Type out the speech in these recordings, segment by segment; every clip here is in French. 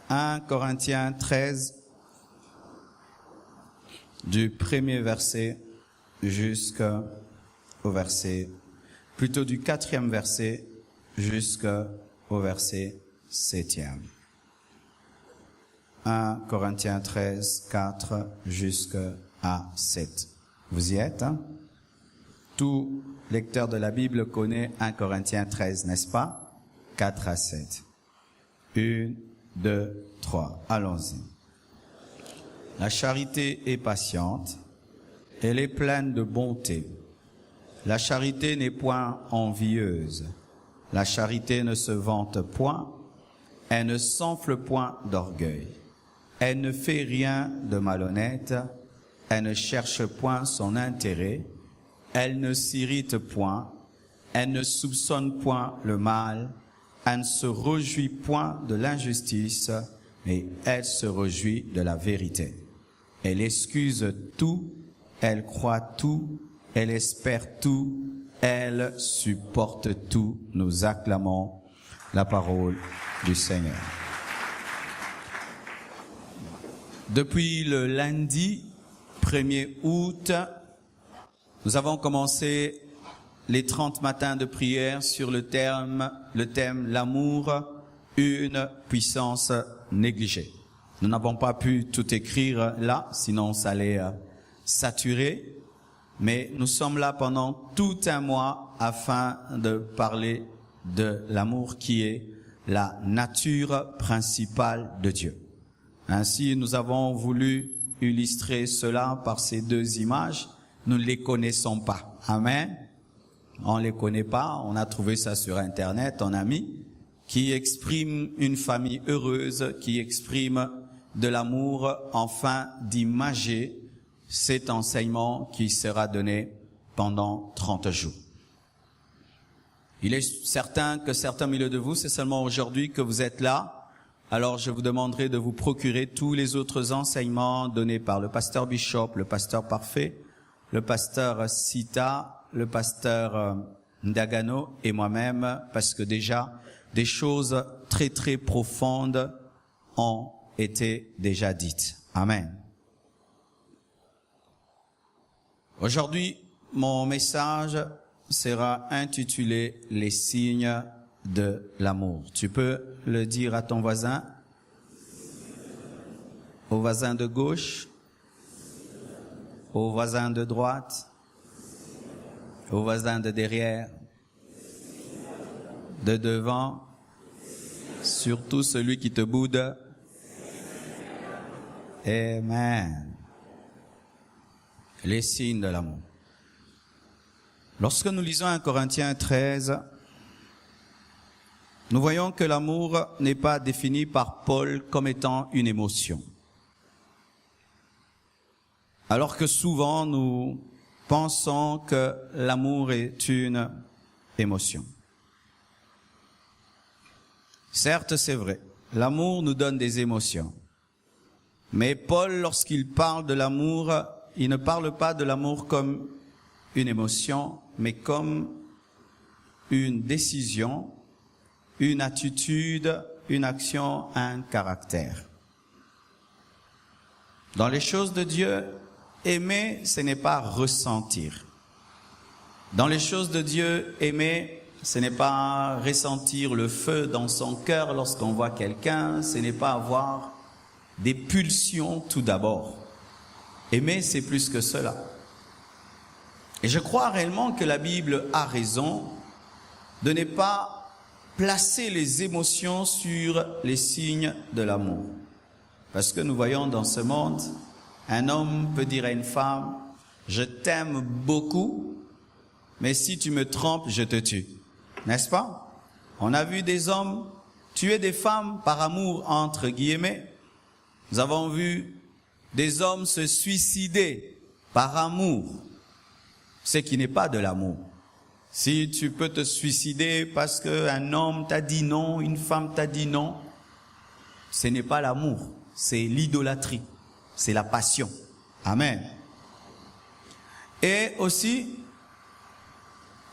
1 Corinthiens 13, du premier verset jusqu'au verset, plutôt du 4e verset jusqu'au verset 7e. 1 Corinthiens 13, 4 jusqu'à 7. Vous y êtes, hein? Tout lecteur de la Bible connaît 1 Corinthiens 13, n'est-ce pas? 4 à 7. 1, 2, 3. Allons-y. La charité est patiente, elle est pleine de bonté. La charité n'est point envieuse. La charité ne se vante point, elle ne s'enfle point d'orgueil. Elle ne fait rien de malhonnête, elle ne cherche point son intérêt, elle ne s'irrite point, elle ne soupçonne point le mal, elle ne se réjouit point de l'injustice, mais elle se réjouit de la vérité. Elle excuse tout, elle croit tout, elle espère tout, elle supporte tout. Nous acclamons la parole du Seigneur. Depuis le lundi 1er août, nous avons commencé les 30 matins de prière sur le thème l'amour, une puissance négligée. Nous n'avons pas pu tout écrire là, sinon ça allait saturer. Mais nous sommes là pendant tout un mois afin de parler de l'amour qui est la nature principale de Dieu. Ainsi, nous avons voulu illustrer cela par ces deux images. Nous ne les connaissons pas. Amen. On ne les connaît pas. On a trouvé ça sur Internet, on a mis, qui exprime une famille heureuse, qui exprime de l'amour, afin d'imager cet enseignement qui sera donné pendant 30 jours. Il est certain que certains milieu de vous, c'est seulement aujourd'hui que vous êtes là. Alors je vous demanderai de vous procurer tous les autres enseignements donnés par le pasteur Bishop, le pasteur Parfait, le pasteur Sita, le pasteur Ndagano et moi-même, parce que déjà des choses très très profondes ont été déjà dites. Amen. Aujourd'hui, mon message sera intitulé « Les signes de l'amour ». Tu peux le dire à ton voisin, au voisin de gauche, au voisin de droite, au voisin de derrière, de devant, surtout celui qui te boude. Amen. Les signes de l'amour. Lorsque nous lisons 1 Corinthiens 13, nous voyons que l'amour n'est pas défini par Paul comme étant une émotion. Alors que souvent nous pensons que l'amour est une émotion. Certes, c'est vrai, l'amour nous donne des émotions. Mais Paul, lorsqu'il parle de l'amour, il ne parle pas de l'amour comme une émotion, mais comme une décision, une attitude, une action, un caractère. Dans les choses de Dieu, aimer, ce n'est pas ressentir. Dans les choses de Dieu, aimer, ce n'est pas ressentir le feu dans son cœur lorsqu'on voit quelqu'un, ce n'est pas avoir des pulsions tout d'abord. Aimer, c'est plus que cela. Et je crois réellement que la Bible a raison de ne pas placer les émotions sur les signes de l'amour. Parce que nous voyons dans ce monde, un homme peut dire à une femme, « Je t'aime beaucoup, mais si tu me trompes, je te tue. » N'est-ce pas? On a vu des hommes tuer des femmes par amour, entre guillemets. Nous avons vu des hommes se suicider par amour, ce qui n'est pas de l'amour. Si tu peux te suicider parce qu'un homme t'a dit non, une femme t'a dit non, ce n'est pas l'amour, c'est l'idolâtrie, c'est la passion. Amen. Et aussi,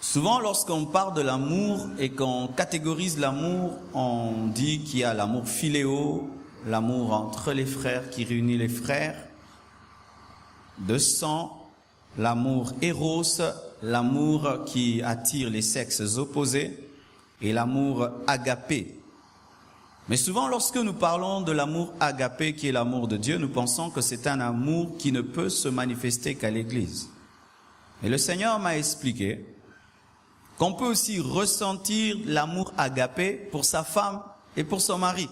souvent lorsqu'on parle de l'amour et qu'on catégorise l'amour, on dit qu'il y a l'amour philéo, l'amour entre les frères qui réunit les frères, de sang, l'amour éros, l'amour qui attire les sexes opposés, et l'amour agapé. Mais souvent, lorsque nous parlons de l'amour agapé, qui est l'amour de Dieu, nous pensons que c'est un amour qui ne peut se manifester qu'à l'Église. Et le Seigneur m'a expliqué qu'on peut aussi ressentir l'amour agapé pour sa femme et pour son mari.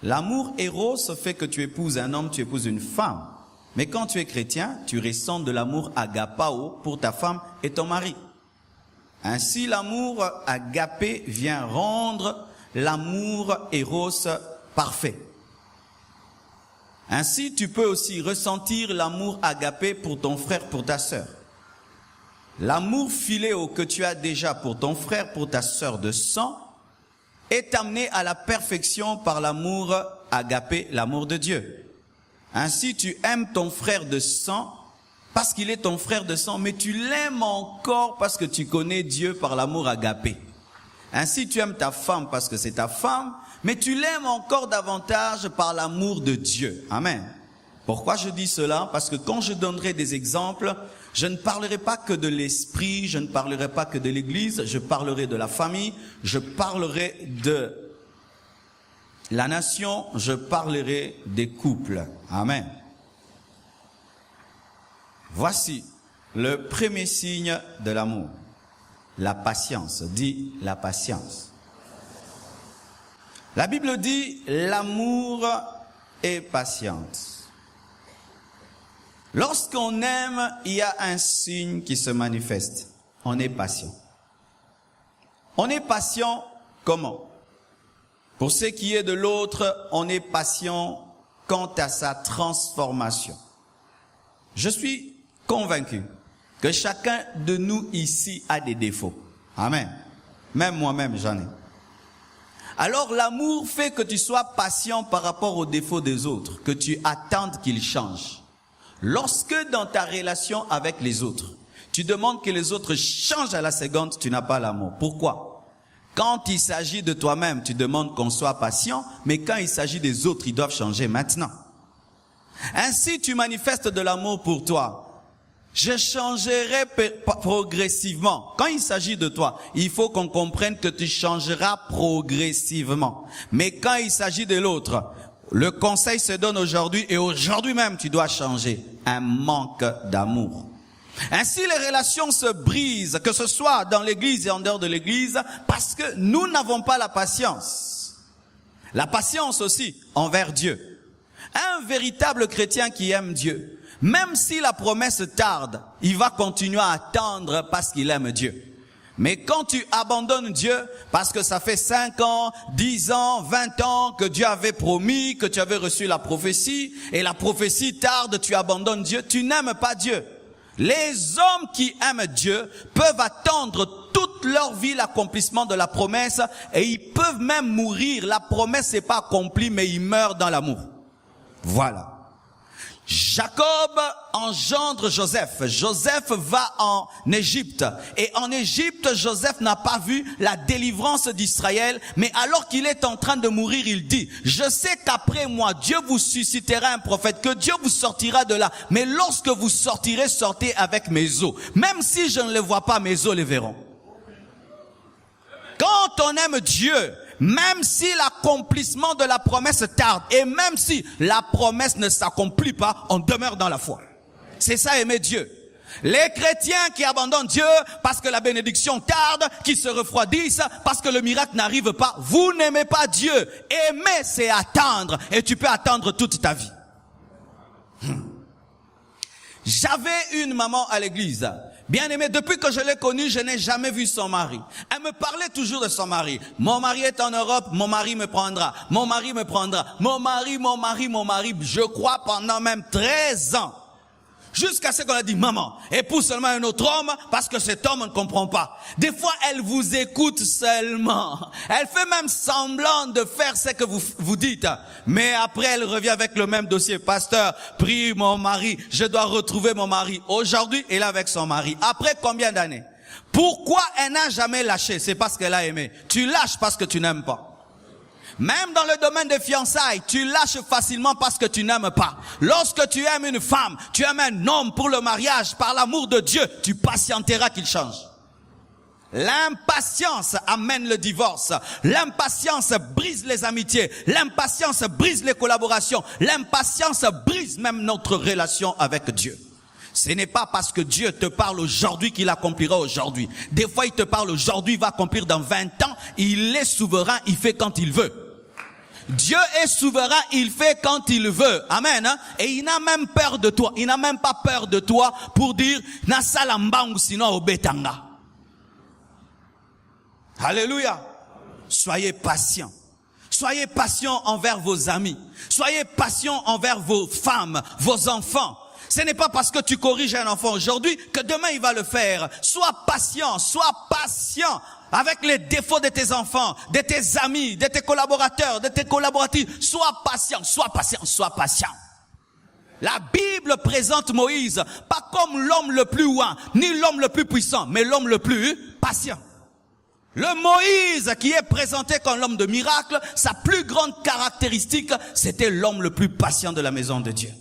L'amour éros fait que tu épouses un homme, tu épouses une femme. Mais quand tu es chrétien, tu ressens de l'amour agapao pour ta femme et ton mari. Ainsi, l'amour agapé vient rendre l'amour éros parfait. Ainsi, tu peux aussi ressentir l'amour agapé pour ton frère, pour ta sœur. L'amour philéo que tu as déjà pour ton frère, pour ta sœur de sang, est amené à la perfection par l'amour agapé, l'amour de Dieu. Ainsi, tu aimes ton frère de sang parce qu'il est ton frère de sang, mais tu l'aimes encore parce que tu connais Dieu par l'amour agapé. Ainsi, tu aimes ta femme parce que c'est ta femme, mais tu l'aimes encore davantage par l'amour de Dieu. Amen. Pourquoi je dis cela? Parce que quand je donnerai des exemples, je ne parlerai pas que de l'esprit, je ne parlerai pas que de l'église, je parlerai de la famille, je parlerai de la nation, je parlerai des couples. Amen. Voici le premier signe de l'amour. La patience. Dis la patience. La Bible dit l'amour est patiente. Lorsqu'on aime, il y a un signe qui se manifeste. On est patient. On est patient comment? Pour ce qui est de l'autre, on est patient quant à sa transformation. Je suis convaincu que chacun de nous ici a des défauts. Amen. Même moi-même, j'en ai. Alors l'amour fait que tu sois patient par rapport aux défauts des autres, que tu attendes qu'ils changent. Lorsque dans ta relation avec les autres, tu demandes que les autres changent à la seconde, tu n'as pas l'amour. Pourquoi? Quand il s'agit de toi-même, tu demandes qu'on soit patient, mais quand il s'agit des autres, ils doivent changer maintenant. Ainsi, tu manifestes de l'amour pour toi. Je changerai progressivement. Quand il s'agit de toi, il faut qu'on comprenne que tu changeras progressivement. Mais quand il s'agit de l'autre, le conseil se donne aujourd'hui et aujourd'hui même tu dois changer. Un manque d'amour. Ainsi les relations se brisent, que ce soit dans l'église et en dehors de l'église, parce que nous n'avons pas la patience. La patience aussi envers Dieu. Un véritable chrétien qui aime Dieu, même si la promesse tarde, il va continuer à attendre parce qu'il aime Dieu. Mais quand tu abandonnes Dieu, parce que ça fait 5 ans, 10 ans, 20 ans que Dieu avait promis, que tu avais reçu la prophétie, et la prophétie tarde, tu abandonnes Dieu, tu n'aimes pas Dieu. Les hommes qui aiment Dieu peuvent attendre toute leur vie l'accomplissement de la promesse, et ils peuvent même mourir. La promesse n'est pas accomplie, mais ils meurent dans l'amour. Voilà. Jacob engendre Joseph. Joseph va en Égypte. Et en Égypte, Joseph n'a pas vu la délivrance d'Israël. Mais alors qu'il est en train de mourir, il dit, je sais qu'après moi, Dieu vous suscitera un prophète, que Dieu vous sortira de là. Mais lorsque vous sortirez, sortez avec mes os. Même si je ne les vois pas, mes os les verront. Quand on aime Dieu, même si l'accomplissement de la promesse tarde, et même si la promesse ne s'accomplit pas, on demeure dans la foi. C'est ça aimer Dieu. Les chrétiens qui abandonnent Dieu parce que la bénédiction tarde, qui se refroidissent parce que le miracle n'arrive pas, vous n'aimez pas Dieu. Aimer, c'est attendre, et tu peux attendre toute ta vie. J'avais une maman à l'église. Bien aimé, depuis que je l'ai connue, je n'ai jamais vu son mari. Elle me parlait toujours de son mari. Mon mari est en Europe, mon mari me prendra. Mon mari me prendra. Mon mari. Je crois pendant même 13 ans. Jusqu'à ce qu'on a dit, maman, épouse seulement un autre homme parce que cet homme ne comprend pas. Des fois, elle vous écoute seulement. Elle fait même semblant de faire ce que vous dites. Mais après, elle revient avec le même dossier. Pasteur, prie mon mari, je dois retrouver mon mari. Aujourd'hui, elle est avec son mari. Après combien d'années? Pourquoi elle n'a jamais lâché? C'est parce qu'elle a aimé. Tu lâches parce que tu n'aimes pas. Même dans le domaine des fiançailles, tu lâches facilement parce que tu n'aimes pas. Lorsque tu aimes une femme, tu aimes un homme pour le mariage, par l'amour de Dieu, tu patienteras qu'il change. L'impatience amène le divorce. L'impatience brise les amitiés. L'impatience brise les collaborations. L'impatience brise même notre relation avec Dieu. Ce n'est pas parce que Dieu te parle aujourd'hui qu'il accomplira aujourd'hui. Des fois, il te parle aujourd'hui, il va accomplir dans 20 ans. Il est souverain, il fait quand il veut. Dieu est souverain, il fait quand il veut. Amen. Hein? Et il n'a même peur de toi. Il n'a même pas peur de toi pour dire « Na salamba ou sinon au betanga ». Alléluia. Soyez patients. Soyez patients envers vos amis. Soyez patients envers vos femmes, vos enfants. Ce n'est pas parce que tu corriges un enfant aujourd'hui que demain il va le faire. Sois patient avec les défauts de tes enfants, de tes amis, de tes collaborateurs, de tes collaboratrices. Sois patient. La Bible présente Moïse pas comme l'homme le plus ouin, ni l'homme le plus puissant, mais l'homme le plus patient. Le Moïse qui est présenté comme l'homme de miracle, sa plus grande caractéristique, c'était l'homme le plus patient de la maison de Dieu.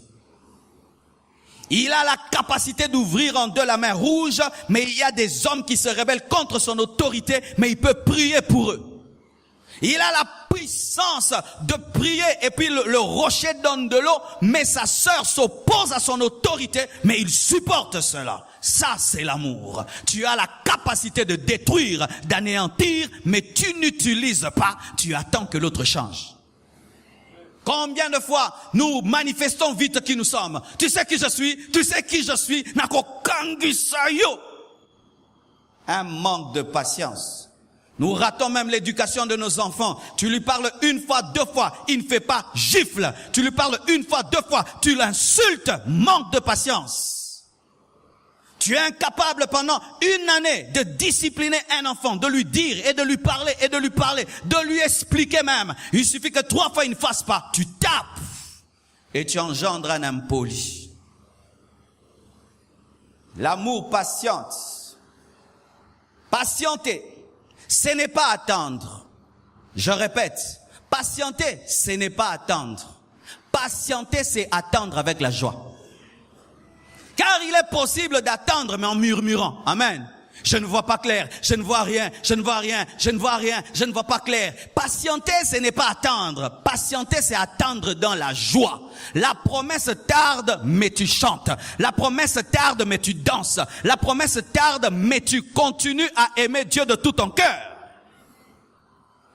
Il a la capacité d'ouvrir en deux la mer rouge, mais il y a des hommes qui se rebellent contre son autorité, mais il peut prier pour eux. Il a la puissance de prier et puis le rocher donne de l'eau, mais sa sœur s'oppose à son autorité, mais il supporte cela. Ça, c'est l'amour. Tu as la capacité de détruire, d'anéantir, mais tu n'utilises pas, tu attends que l'autre change. Combien de fois nous manifestons vite qui nous sommes? Tu sais qui je suis, un manque de patience. Nous ratons même l'éducation de nos enfants. Tu lui parles une fois, 2 fois, il ne fait pas, gifle. Tu lui parles une fois, 2 fois, tu l'insultes, manque de patience. Tu es incapable pendant une année de discipliner un enfant, de lui dire et de lui parler et de lui parler, de lui expliquer même. Il suffit que 3 fois il ne fasse pas. Tu tapes et tu engendres un impoli. L'amour patiente. Patienter, ce n'est pas attendre. Je répète, patienter, ce n'est pas attendre. Patienter, c'est attendre avec la joie. Car il est possible d'attendre, mais en murmurant. Amen. Je ne vois pas clair, je ne vois rien, je ne vois rien, je ne vois rien, je ne vois pas clair. Patienter, ce n'est pas attendre. Patienter, c'est attendre dans la joie. La promesse tarde, mais tu chantes. La promesse tarde, mais tu danses. La promesse tarde, mais tu continues à aimer Dieu de tout ton cœur.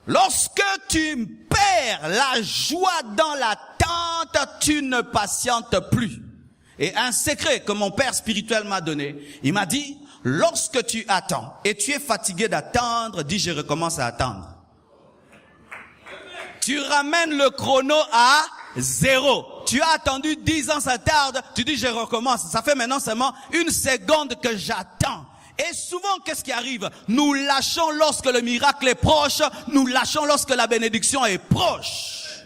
Lorsque tu perds la joie dans l'attente, tu ne patientes plus. Et un secret que mon père spirituel m'a donné, il m'a dit, lorsque tu attends et tu es fatigué d'attendre, dis je recommence à attendre. Tu ramènes le chrono à 0. Tu as attendu 10 ans, ça tarde, tu dis je recommence. Ça fait maintenant seulement 1 seconde que j'attends. Et souvent, qu'est-ce qui arrive? Nous lâchons lorsque le miracle est proche, nous lâchons lorsque la bénédiction est proche.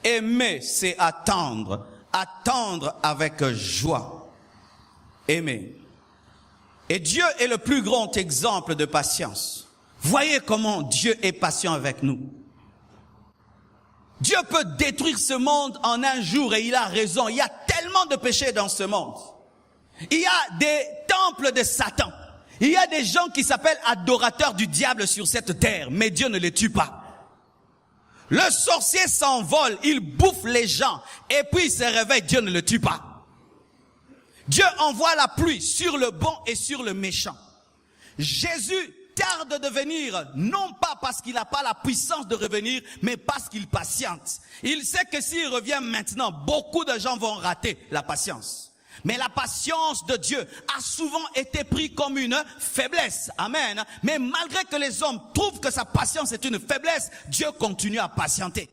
Aimer, c'est attendre. Attendre avec joie. Aimer. Et Dieu est le plus grand exemple de patience. Voyez comment Dieu est patient avec nous. Dieu peut détruire ce monde en un jour et il a raison. Il y a tellement de péchés dans ce monde. Il y a des temples de Satan. Il y a des gens qui s'appellent adorateurs du diable sur cette terre, mais Dieu ne les tue pas. Le sorcier s'envole, il bouffe les gens, et puis il se réveille, Dieu ne le tue pas. Dieu envoie la pluie sur le bon et sur le méchant. Jésus tarde de venir, non pas parce qu'il n'a pas la puissance de revenir, mais parce qu'il patiente. Il sait que s'il revient maintenant, beaucoup de gens vont rater la patience. Mais la patience de Dieu a souvent été prise comme une faiblesse. Amen. Mais malgré que les hommes trouvent que sa patience est une faiblesse, Dieu continue à patienter.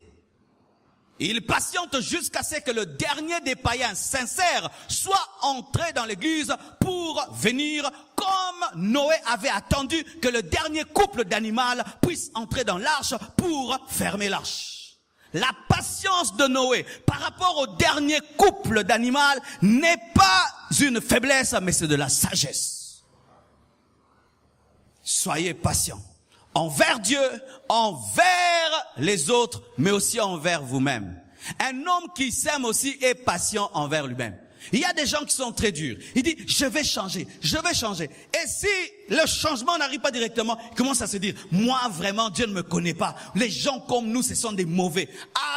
Il patiente jusqu'à ce que le dernier des païens sincères soit entré dans l'église pour venir comme Noé avait attendu que le dernier couple d'animal puisse entrer dans l'arche pour fermer l'arche. La patience de Noé par rapport au dernier couple d'animal n'est pas une faiblesse, mais c'est de la sagesse. Soyez patients envers Dieu, envers les autres, mais aussi envers vous-même. Un homme qui s'aime aussi est patient envers lui-même. Il y a des gens qui sont très durs. Il dit, je vais changer, je vais changer. Et si le changement n'arrive pas directement, il commence à se dire, moi vraiment, Dieu ne me connaît pas. Les gens comme nous, ce sont des mauvais.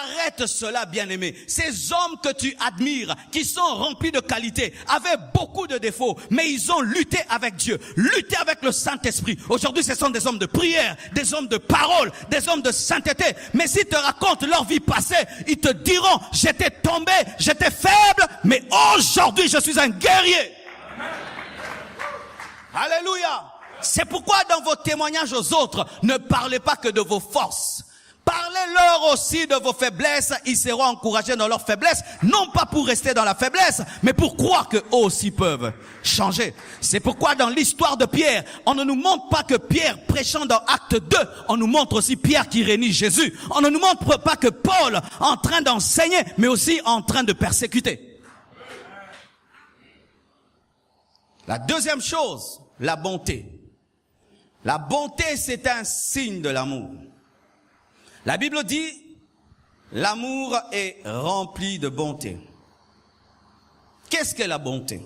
Arrête cela, bien-aimé. Ces hommes que tu admires, qui sont remplis de qualités, avaient beaucoup de défauts, mais ils ont lutté avec Dieu, lutté avec le Saint-Esprit. Aujourd'hui, ce sont des hommes de prière, des hommes de parole, des hommes de sainteté. Mais s'ils te racontent leur vie passée, ils te diront, j'étais tombé, j'étais faible, mais aujourd'hui, je suis un guerrier. Alléluia. C'est pourquoi dans vos témoignages aux autres, ne parlez pas que de vos forces. Parlez-leur aussi de vos faiblesses. Ils seront encouragés dans leurs faiblesses, non pas pour rester dans la faiblesse, mais pour croire qu'eux aussi peuvent changer. C'est pourquoi dans l'histoire de Pierre, on ne nous montre pas que Pierre prêchant dans Acte 2, on nous montre aussi Pierre qui réunit Jésus. On ne nous montre pas que Paul en train d'enseigner, mais aussi en train de persécuter. La deuxième chose, la bonté. La bonté, c'est un signe de l'amour. La Bible dit, l'amour est rempli de bonté. Qu'est-ce que la bonté?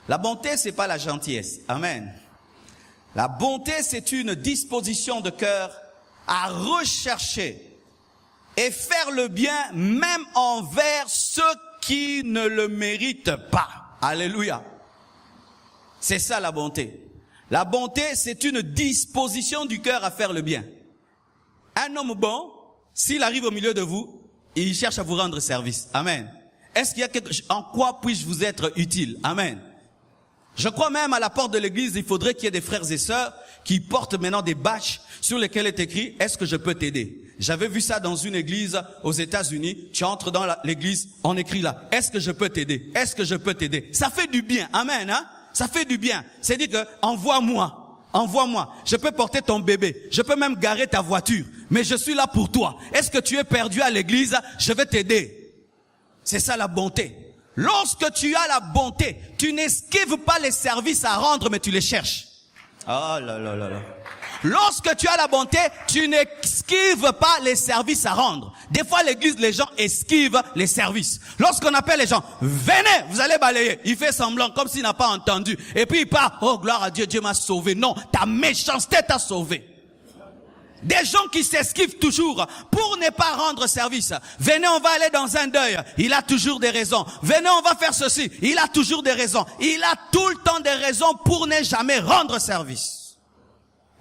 La bonté, c'est pas la gentillesse. Amen. La bonté, c'est une disposition de cœur à rechercher et faire le bien même envers ceux qui ne le méritent pas. Alléluia. C'est ça la bonté. La bonté, c'est une disposition du cœur à faire le bien. Un homme bon, s'il arrive au milieu de vous, il cherche à vous rendre service. Amen. Est-ce qu'il y a quelque chose, en quoi puis-je vous être utile? Amen. Je crois même à la porte de l'église, il faudrait qu'il y ait des frères et sœurs qui portent maintenant des badges sur lesquels est écrit, est-ce que je peux t'aider? J'avais vu ça dans une église aux États-Unis. Tu entres dans l'église, on écrit là, est-ce que je peux t'aider? Est-ce que je peux t'aider? Ça fait du bien. Amen, hein? Ça fait du bien. C'est dire que, envoie-moi. Envoie-moi. Je peux porter ton bébé. Je peux même garer ta voiture. Mais je suis là pour toi. Est-ce que tu es perdu à l'église? Je vais t'aider. C'est ça la bonté. Lorsque tu as la bonté, tu n'esquives pas les services à rendre, mais tu les cherches. Oh là là là là. Lorsque tu as la bonté, tu n'esquives pas les services à rendre. Des fois, l'église, les gens esquivent les services. Lorsqu'on appelle les gens, venez, vous allez balayer. Il fait semblant, comme s'il n'a pas entendu. Et puis il part, oh gloire à Dieu, Dieu m'a sauvé. Non, ta méchanceté t'a sauvé. Des gens qui s'esquivent toujours pour ne pas rendre service. Venez, on va aller dans un deuil. Il a toujours des raisons. Venez, on va faire ceci. Il a toujours des raisons. Il a tout le temps des raisons pour ne jamais rendre service.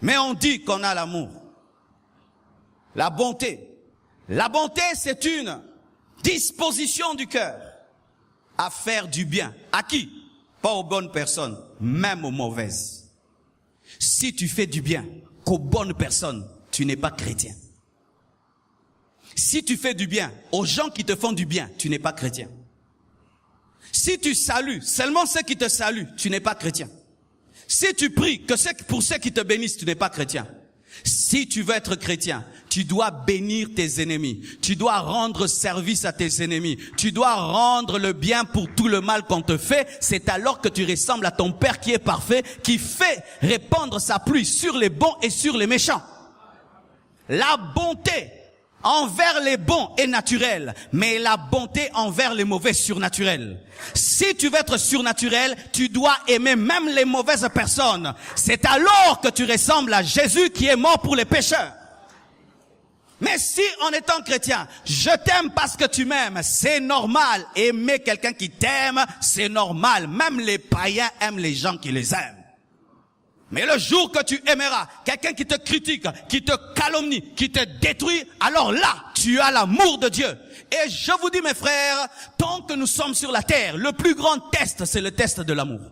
Mais on dit qu'on a l'amour. La bonté. La bonté, c'est une disposition du cœur à faire du bien. À qui? Pas aux bonnes personnes, même aux mauvaises. Si tu fais du bien qu'aux bonnes personnes, tu n'es pas chrétien. Si tu fais du bien aux gens qui te font du bien, tu n'es pas chrétien. Si tu salues seulement ceux qui te saluent, tu n'es pas chrétien. Si tu pries que pour ceux qui te bénissent, tu n'es pas chrétien. Si tu veux être chrétien, tu dois bénir tes ennemis. Tu dois rendre service à tes ennemis. Tu dois rendre le bien pour tout le mal qu'on te fait. C'est alors que tu ressembles à ton Père qui est parfait, qui fait répandre sa pluie sur les bons et sur les méchants. La bonté envers les bons est naturelle, mais la bonté envers les mauvais surnaturelle. Si tu veux être surnaturel, tu dois aimer même les mauvaises personnes. C'est alors que tu ressembles à Jésus qui est mort pour les pécheurs. Mais si en étant chrétien, je t'aime parce que tu m'aimes, c'est normal. Aimer quelqu'un qui t'aime, c'est normal. Même les païens aiment les gens qui les aiment. Mais le jour que tu aimeras quelqu'un qui te critique, qui te calomnie, qui te détruit, alors là, tu as l'amour de Dieu. Et je vous dis, mes frères, tant que nous sommes sur la terre, le plus grand test, c'est le test de l'amour.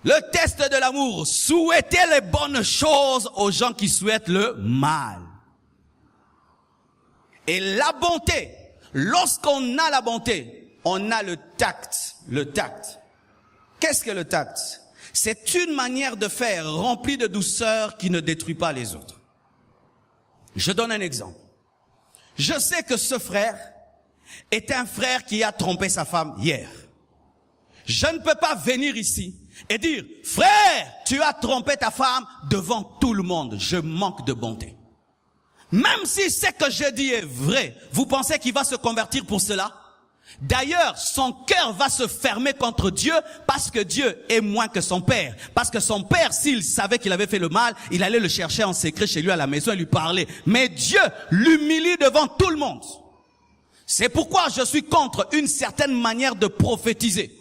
Le test de l'amour, souhaitez les bonnes choses aux gens qui souhaitent le mal. Et la bonté, lorsqu'on a la bonté, on a le tact. Le tact. Qu'est-ce que le tact? C'est une manière de faire remplie de douceur qui ne détruit pas les autres. Je donne un exemple. Je sais que ce frère est un frère qui a trompé sa femme hier. Je ne peux pas venir ici et dire, frère, tu as trompé ta femme devant tout le monde. Je manque de bonté. Même si ce que je dis est vrai, vous pensez qu'il va se convertir pour cela? D'ailleurs, son cœur va se fermer contre Dieu parce que Dieu est moins que son père. Parce que son père, s'il savait qu'il avait fait le mal, il allait le chercher en secret chez lui à la maison et lui parler. Mais Dieu l'humilie devant tout le monde. C'est pourquoi je suis contre une certaine manière de prophétiser.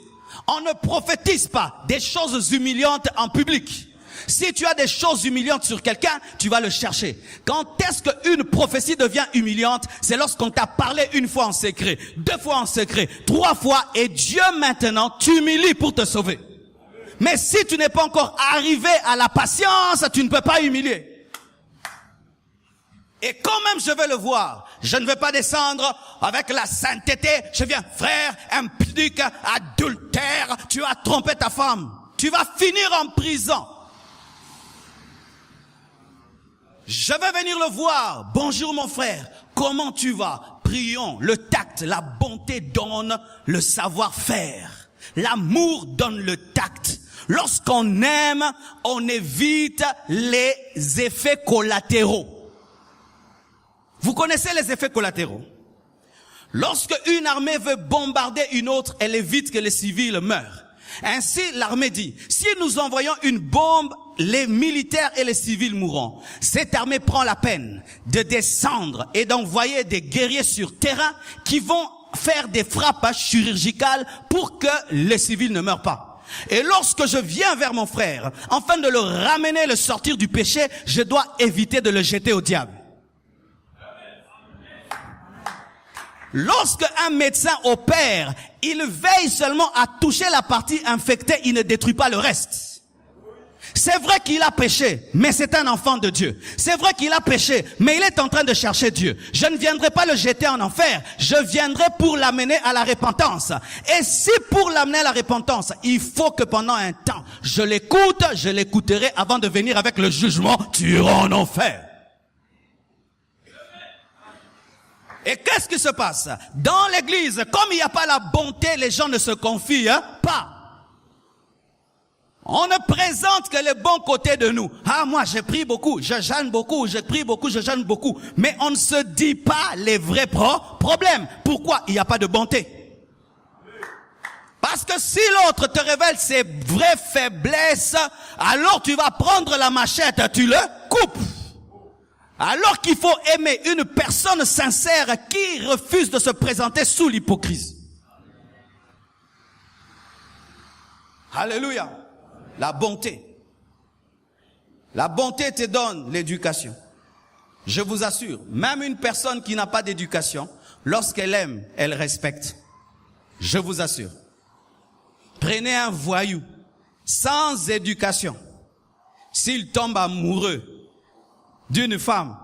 On ne prophétise pas des choses humiliantes en public. Si tu as des choses humiliantes sur quelqu'un, tu vas le chercher. Quand est-ce qu'une prophétie devient humiliante? C'est lorsqu'on t'a parlé une fois en secret, 2 fois en secret, 3 fois, et Dieu maintenant t'humilie pour te sauver. Mais si tu n'es pas encore arrivé à la patience, tu ne peux pas humilier. Et quand même je vais le voir, je ne vais pas descendre avec la sainteté. Je viens, frère, impudique, adultère, tu as trompé ta femme. Tu vas finir en prison. Je vais venir le voir. Bonjour mon frère, comment tu vas? Prions. Le tact, la bonté donne le savoir-faire. L'amour donne le tact. Lorsqu'on aime, on évite les effets collatéraux. Vous connaissez les effets collatéraux? Lorsque une armée veut bombarder une autre, elle évite que les civils meurent. Ainsi, l'armée dit, si nous envoyons une bombe, les militaires et les civils mourront. Cette armée prend la peine de descendre et d'envoyer des guerriers sur terrain qui vont faire des frappes chirurgicales pour que les civils ne meurent pas. Et lorsque je viens vers mon frère, afin de le ramener, le sortir du péché, je dois éviter de le jeter au diable. Lorsque un médecin opère, il veille seulement à toucher la partie infectée, il ne détruit pas le reste. C'est vrai qu'il a péché, mais c'est un enfant de Dieu. C'est vrai qu'il a péché, mais il est en train de chercher Dieu. Je ne viendrai pas le jeter en enfer, je viendrai pour l'amener à la repentance. Et si pour l'amener à la repentance, il faut que pendant un temps, je l'écoute, je l'écouterai avant de venir avec le jugement, tu iras en enfer. Et qu'est-ce qui se passe? Dans l'église, comme il n'y a pas la bonté, les gens ne se confient pas. On ne présente que les bons côtés de nous. Ah, moi, j'ai pris beaucoup, je jeûne beaucoup, j'ai pris beaucoup, je jeûne beaucoup. Mais on ne se dit pas les vrais problèmes. Pourquoi? Il n'y a pas de bonté. Parce que si l'autre te révèle ses vraies faiblesses, alors tu vas prendre la machette, tu le coupes. Alors qu'il faut aimer une personne sincère qui refuse de se présenter sous l'hypocrisie. Alléluia. La bonté. La bonté te donne l'éducation. Je vous assure, même une personne qui n'a pas d'éducation, lorsqu'elle aime, elle respecte. Je vous assure. Prenez un voyou sans éducation. S'il tombe amoureux d'une femme,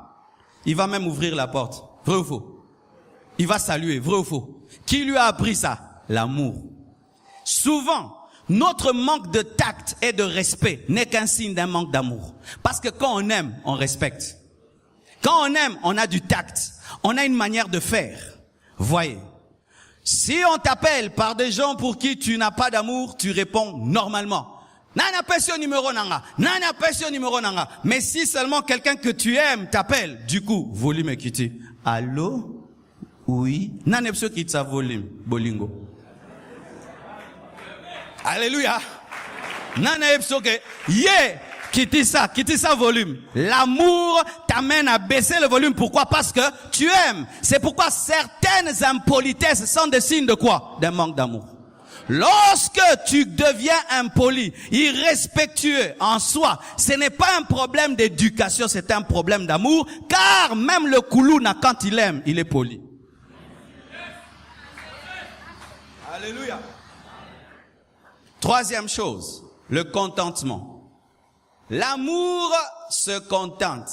il va même ouvrir la porte. Vrai ou faux? Il va saluer. Vrai ou faux? Qui lui a appris ça? L'amour. Souvent, notre manque de tact et de respect n'est qu'un signe d'un manque d'amour. Parce que quand on aime, on respecte. Quand on aime, on a du tact. On a une manière de faire. Voyez. Si on t'appelle par des gens pour qui tu n'as pas d'amour, tu réponds normalement. Nana pèse au numéro nanga. Nana pèse au numéro nanga. Mais si seulement quelqu'un que tu aimes t'appelle, du coup, volume est quitté. Allô? Oui. Nana pèse qui t'a volume. Bolingo. Alléluia. Nana pèse que yeah. Quitte ça volume. L'amour t'amène à baisser le volume. Pourquoi? Parce que tu aimes. C'est pourquoi certaines impolitesses sont des signes de quoi? D'un manque d'amour. Lorsque tu deviens impoli, irrespectueux en soi, ce n'est pas un problème d'éducation, c'est un problème d'amour, car même le Koulouna, quand il aime, il est poli. Alléluia. Troisième chose, le contentement. L'amour se contente.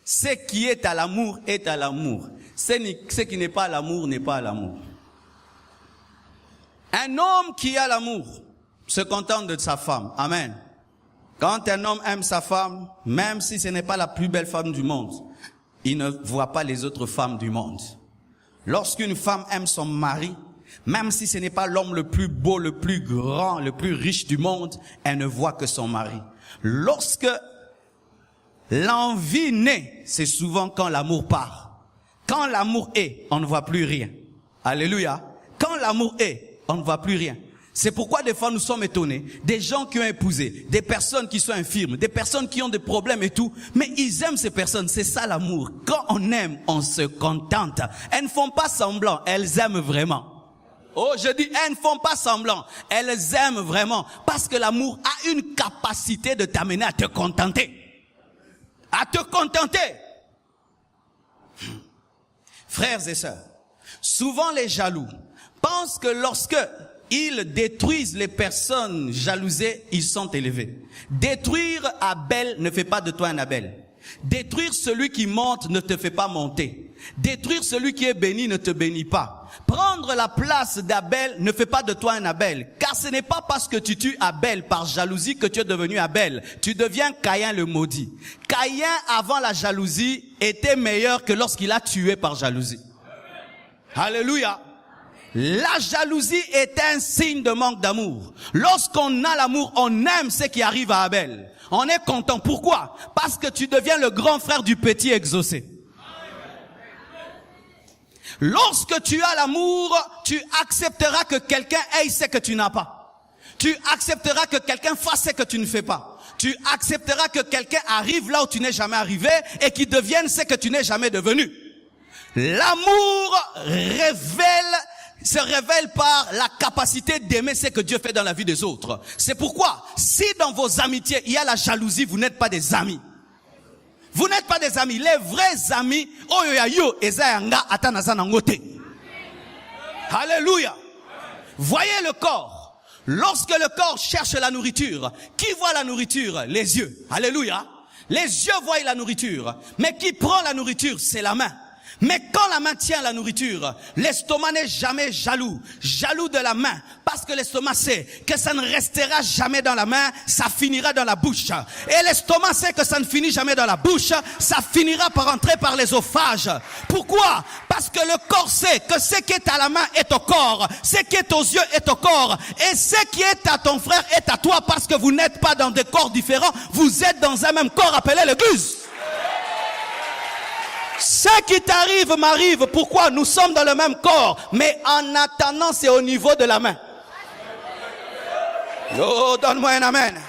Ce qui est à l'amour est à l'amour. Ce qui n'est pas à l'amour n'est pas à l'amour. Un homme qui a l'amour se contente de sa femme. Amen. Quand un homme aime sa femme, même si ce n'est pas la plus belle femme du monde, il ne voit pas les autres femmes du monde. Lorsqu'une femme aime son mari, Même si ce n'est pas l'homme le plus beau, le plus grand, le plus riche du monde, elle ne voit que son mari. Lorsque l'envie naît, c'est souvent quand l'amour part. Quand l'amour est, on ne voit plus rien. Alléluia. Quand l'amour est, on ne voit plus rien. C'est pourquoi des fois nous sommes étonnés. Des gens qui ont épousé, des personnes qui sont infirmes, des personnes qui ont des problèmes et tout. Mais ils aiment ces personnes. C'est ça l'amour. Quand on aime, on se contente. Elles ne font pas semblant. Elles aiment vraiment. Oh, je dis, elles ne font pas semblant. Elles aiment vraiment. Parce que l'amour a une capacité de t'amener à te contenter. À te contenter. Frères et sœurs, souvent les jaloux pensent que lorsque ils détruisent les personnes jalousées, ils sont élevés. Détruire Abel ne fait pas de toi un Abel. Détruire celui qui monte ne te fait pas monter. Détruire celui qui est béni ne te bénit pas. Prendre la place d'Abel ne fait pas de toi un Abel. Car ce n'est pas parce que tu tues Abel par jalousie que tu es devenu Abel. Tu deviens Caïn le maudit. Caïn, avant la jalousie, était meilleur que lorsqu'il a tué par jalousie. Alléluia. La jalousie est un signe de manque d'amour. Lorsqu'on a l'amour, on aime ce qui arrive à Abel. On est content. Pourquoi? Parce que tu deviens le grand frère du petit exaucé. Lorsque tu as l'amour, tu accepteras que quelqu'un ait ce que tu n'as pas. Tu accepteras que quelqu'un fasse ce que tu ne fais pas. Tu accepteras que quelqu'un arrive là où tu n'es jamais arrivé et qu'il devienne ce que tu n'es jamais devenu. L'amour se révèle par la capacité d'aimer ce que Dieu fait dans la vie des autres. C'est pourquoi, si dans vos amitiés, il y a la jalousie, vous n'êtes pas des amis. Vous n'êtes pas des amis. Les vrais amis, alléluia. Voyez le corps. Lorsque le corps cherche la nourriture, qui voit la nourriture? Les yeux. Alléluia. Les yeux voient la nourriture. Mais qui prend la nourriture? C'est la main. Mais quand la main tient la nourriture, l'estomac n'est jamais jaloux. Jaloux de la main. Parce que l'estomac sait que ça ne restera jamais dans la main, ça finira dans la bouche. Et l'estomac sait que ça ne finit jamais dans la bouche, ça finira par entrer par l'ésophage. Pourquoi? Parce que le corps sait que ce qui est à la main est au corps. Ce qui est aux yeux est au corps. Et ce qui est à ton frère est à toi parce que vous n'êtes pas dans des corps différents. Vous êtes dans un même corps appelé l'église. Ce qui t'arrive m'arrive. Pourquoi? Nous sommes dans le même corps. Mais en attendant, c'est au niveau de la main. Oh, donne-moi un amen.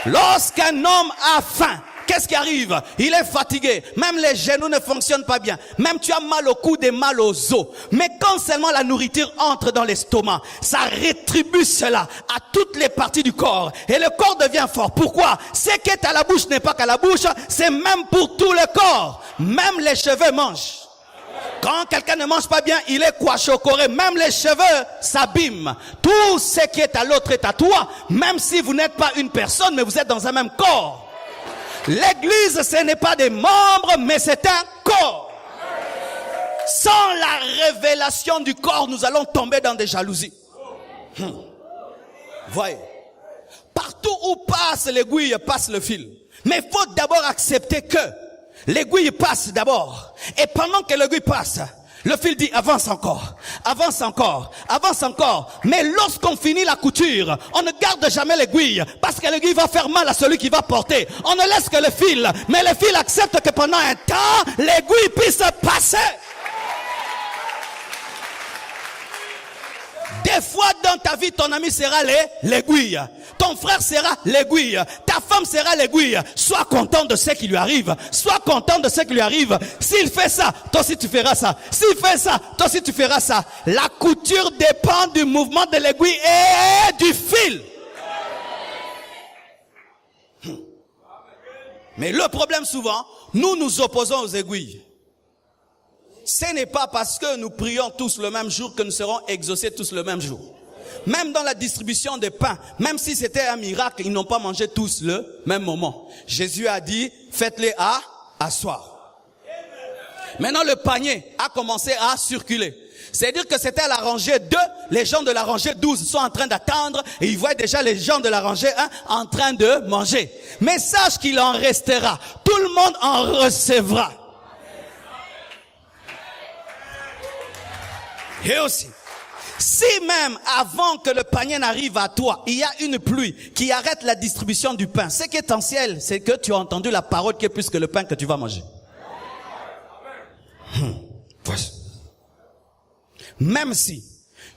Lorsqu'un homme a faim, qu'est-ce qui arrive? Il est fatigué. Même les genoux ne fonctionnent pas bien. Même tu as mal au cou et mal aux os. Mais quand seulement la nourriture entre dans l'estomac, ça rétribue cela à toutes les parties du corps. Et le corps devient fort. Pourquoi? Ce qui est à la bouche n'est pas qu'à la bouche. C'est même pour tout le corps. Même les cheveux mangent. Quand quelqu'un ne mange pas bien, il est quachocoré. Même les cheveux s'abîment. Tout ce qui est à l'autre est à toi. Même si vous n'êtes pas une personne, mais vous êtes dans un même corps. L'église, ce n'est pas des membres, mais c'est un corps. Sans la révélation du corps, nous allons tomber dans des jalousies. Voyez. Partout où passe l'aiguille, passe le fil. Mais il faut d'abord accepter que l'aiguille passe d'abord. Et pendant que l'aiguille passe, le fil dit avance encore, avance encore, avance encore. Mais lorsqu'on finit la couture, on ne garde jamais l'aiguille parce que l'aiguille va faire mal à celui qui va porter. On ne laisse que le fil, mais le fil accepte que pendant un temps, l'aiguille puisse passer. Des fois dans ta vie, ton ami sera l'aiguille. Ton frère sera l'aiguille. Ta femme sera l'aiguille. Sois content de ce qui lui arrive. Sois content de ce qui lui arrive. S'il fait ça, toi aussi tu feras ça. S'il fait ça, toi aussi tu feras ça. La couture dépend du mouvement de l'aiguille et du fil. Mais le problème souvent, nous nous opposons aux aiguilles. Ce n'est pas parce que nous prions tous le même jour que nous serons exaucés tous le même jour. Même dans la distribution des pains, même si c'était un miracle, ils n'ont pas mangé tous le même moment. Jésus a dit, faites-les asseoir. Maintenant, le panier a commencé à circuler. C'est-à-dire que c'était à la rangée 2, les gens de la rangée 12 sont en train d'attendre et ils voient déjà les gens de la rangée 1 en train de manger. Mais sache qu'il en restera. Tout le monde en recevra. Et aussi, Si même avant que le panier n'arrive à toi, il y a une pluie qui arrête la distribution du pain, ce qui est essentiel, c'est que tu as entendu la parole qui est plus que le pain que tu vas manger. Voici. Même si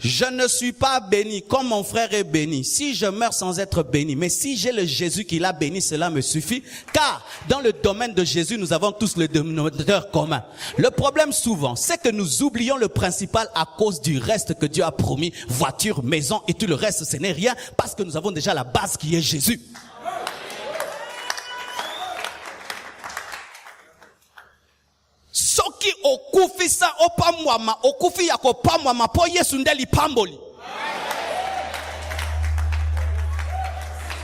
je ne suis pas béni comme mon frère est béni, si je meurs sans être béni, mais si j'ai le Jésus qui l'a béni, cela me suffit, car dans le domaine de Jésus, nous avons tous le dénominateur commun. Le problème souvent, c'est que nous oublions le principal à cause du reste que Dieu a promis, voiture, maison et tout le reste, ce n'est rien, parce que nous avons déjà la base qui est Jésus. Soki okufi sa opamwama okufi yako pamwama po Yesu ndeli pamboli.